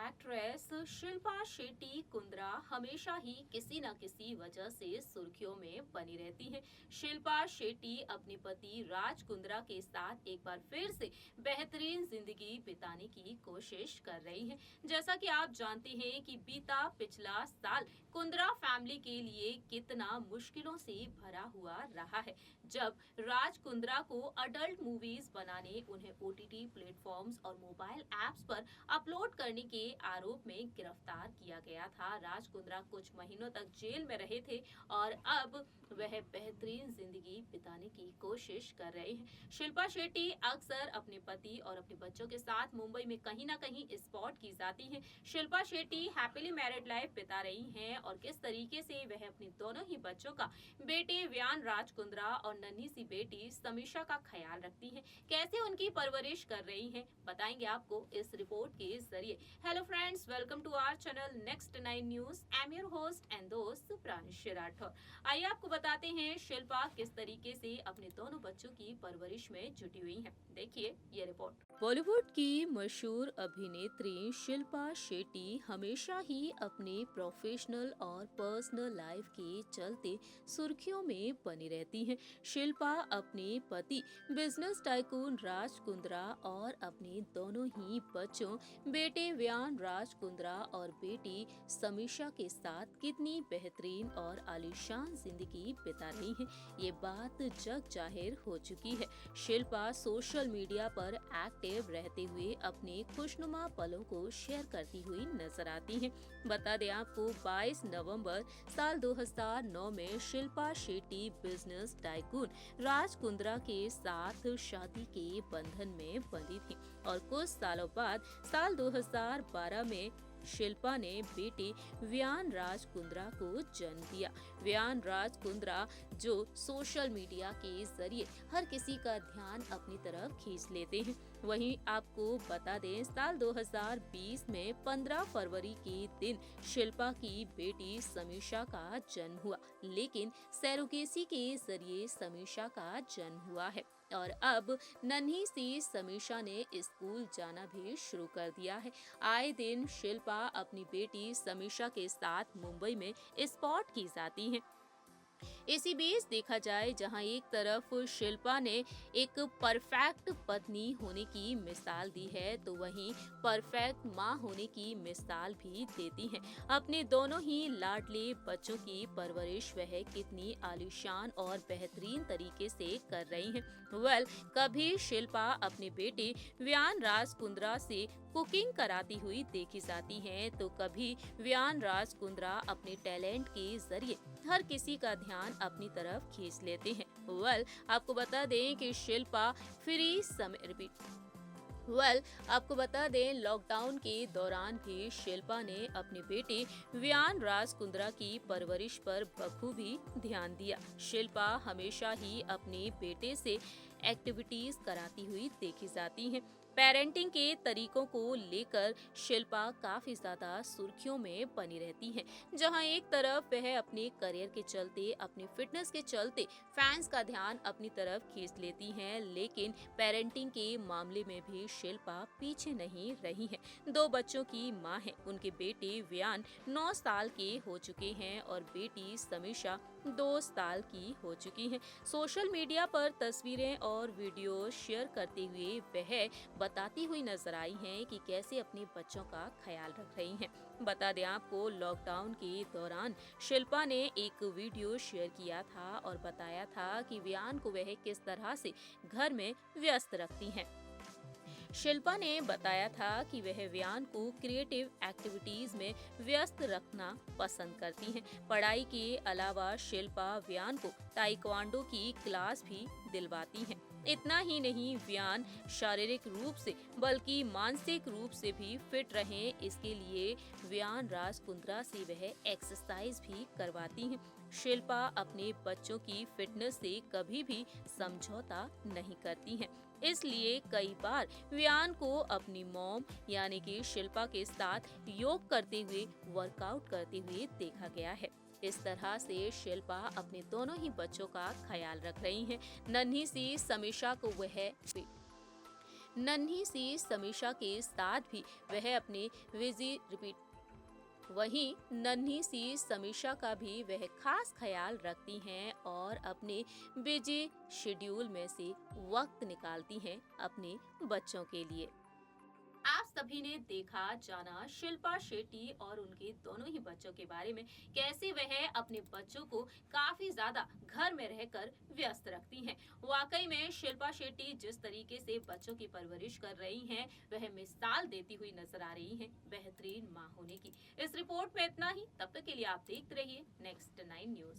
Actress Shilpa Shetty Kundra हमेशा ही किसी न किसी वजह से सुर्खियों में बनी रहती हैं। शिल्पा शेट्टी अपने पति राज कुंद्रा के साथ एक बार फिर से बेहतरीन जिंदगी बिताने की कोशिश कर रही हैं। जैसा कि आप जानते हैं कि बीता पिछला साल कुंद्रा फैमिली के लिए कितना मुश्किलों से भरा हुआ रहा है। जब राज कुंद्रा को अडल्ट मूवीज बनाने, उन्हें ओटीटी प्लेटफॉर्म्स और मोबाइल एप्स पर अपलोड करने के आरोप में गिरफ्तार किया गया था। राज कुंद्रा कुछ महीनों तक जेल में रहे थे और अब वह बेहतरीन जिंदगी बिताने की कोशिश कर रहे हैं। शिल्पा शेट्टी अक्सर अपने पति और अपने बच्चों के साथ मुंबई में कहीं ना कहीं स्पॉट की जाती हैं। Shilpa Shetty happily married life बिता रही हैं और किस तरीके से वह अपने दोनों ही बच्चों का, बेटे व्यान राज कुंद्रा और नन्ही सी बेटी समीशा का ख्याल रखती हैं, कैसे उनकी परवरिश कर रही हैं, बताएंगे आपको इस रिपोर्ट के जरिए। Hello friends, welcome to our channel next 9 news. I am your host and दोस्त प्रांशु राठौर। आइए आपको बताते हैं शिल्पा किस तरीके से अपने दोनों बच्चों की परवरिश में जुटी हुई हैं। देखिए ये रिपोर्ट। बॉलीवुड की मशहूर अभिनेत्री शिल्पा शेट्टी हमेशा ही अपने प्रोफेशनल और पर्सनल लाइफ के चलते सुर्खियों में बनी रहती हैं। शिल्पा अपने पति बिजनेस टाइकून राज कुंद्रा और अपने दोनों ही बच्चों, बेटे व्यान राज कुंद्रा और बेटी समीशा के साथ कितनी बेहतरीन और आलीशान जिंदगी बिता रही हैं, ये बात जग जाहिर हो चुकी है। शिल्पा सोशल मीडिया पर एक्टिव रहते हुए अपने खुशनुमा पलों को शेयर करती हुई नजर आती हैं। बता दें आपको, 22 नवंबर साल 2009 में शिल्पा शेट्टी बिजनेस टाइकून राज कुंद्रा के साथ शादी के बंधन में बंधी थी और कुछ सालों बाद साल 2012 में शिल्पा ने बेटे व्यान राज कुंद्रा को जन्म दिया। व्यान राज कुंद्रा जो सोशल मीडिया के जरिए हर किसी का ध्यान अपनी तरफ खींच लेते हैं। वहीं आपको बता दें, साल 2020 में 15 फरवरी के दिन शिल्पा की बेटी समीशा का जन्म हुआ, लेकिन सैरोगेसी के जरिए समीशा का जन्म हुआ है और अब नन्ही सी समीशा ने स्कूल जाना भी शुरू कर दिया है। आए दिन शिल्पा अपनी बेटी समीशा के साथ मुंबई में स्पॉट की जाती हैं। इसी बीच देखा जाए, जहां एक तरफ शिल्पा ने एक परफेक्ट पत्नी होने की मिसाल दी है, तो वहीं परफेक्ट मां होने की मिसाल भी देती हैं। अपने दोनों ही लाडले बच्चों की परवरिश वह कितनी आलीशान और बेहतरीन तरीके से कर रही हैं। कभी शिल्पा अपने बेटे व्यान राज कुंद्रा से कुकिंग कराती हुई देखी जाती हैं, तो कभी व्यान राज कुंद्रा अपने टैलेंट के जरिए हर किसी का ध्यान अपनी तरफ खींच लेते हैं। आपको बता दें कि शिल्पा फ्री समय आपको बता दें, लॉकडाउन के दौरान भी शिल्पा ने अपने बेटे व्यान राज कुंद्रा की परवरिश पर बखूबी ध्यान दिया। शिल्पा हमेशा ही अपने बेटे से एक्टिविटीज कराती हुई देखी जाती हैं। पेरेंटिंग के तरीकों को लेकर शिल्पा काफी ज्यादा सुर्खियों में बनी रहती हैं। जहां एक तरफ वह अपने करियर के चलते, अपनी फिटनेस के चलते फैंस का ध्यान अपनी तरफ खींच लेती हैं, लेकिन पेरेंटिंग के मामले में भी शिल्पा पीछे नहीं रही हैं। 2 बच्चों की मां है। उनके बेटे व्यान 9 साल के हो चुके हैं और बेटी समीशा 2 साल की हो चुकी हैं। सोशल मीडिया पर तस्वीरें और वीडियो शेयर करते हुए वह बताती हुई नजर आई हैं कि कैसे अपने बच्चों का ख्याल रख रही हैं। बता दें आपको, लॉकडाउन के दौरान शिल्पा ने एक वीडियो शेयर किया था और बताया था कि व्यान को वह किस तरह से घर में व्यस्त रखती हैं। शिल्पा ने बताया था कि वह व्यान को क्रिएटिव एक्टिविटीज में व्यस्त रखना पसंद करती हैं। पढ़ाई के अलावा शिल्पा व्यान को ताइक्वांडो की क्लास भी दिलवाती हैं। इतना ही नहीं, व्यान शारीरिक रूप से बल्कि मानसिक रूप से भी फिट रहें, इसके लिए व्यान राज कुंद्रा से वह एक्सरसाइज भी करवाती हैं। शिल्पा अपने बच्चों की फिटनेस से कभी भी समझौता नहीं करती हैं, इसलिए कई बार व्यान को अपनी मॉम यानी कि शिल्पा के साथ योग करते हुए, वर्कआउट करते हुए देखा गया है। इस तरह से शिल्पा अपने दोनों ही बच्चों का ख्याल रख रही हैं। नन्ही सी समीशा को वह नन्ही सी समीक्षा के साथ भी वह अपने बिजी रिपीट वहीं नन्ही सी समीक्षा का भी वह खास ख्याल रखती हैं और अपने बिजी शेड्यूल में से वक्त निकालती हैं अपने बच्चों के लिए। आप सभी ने देखा जाना शिल्पा शेट्टी और उनके दोनों ही बच्चों के बारे में, कैसे वह अपने बच्चों को काफी ज्यादा घर में रहकर व्यस्त रखती हैं। वाकई में शिल्पा शेट्टी जिस तरीके से बच्चों की परवरिश कर रही हैं, वह मिसाल देती हुई नजर आ रही हैं बेहतरीन माँ होने की। इस रिपोर्ट में इतना ही, तब तक के लिए आप देखते रहिए नेक्स्ट 9 न्यूज।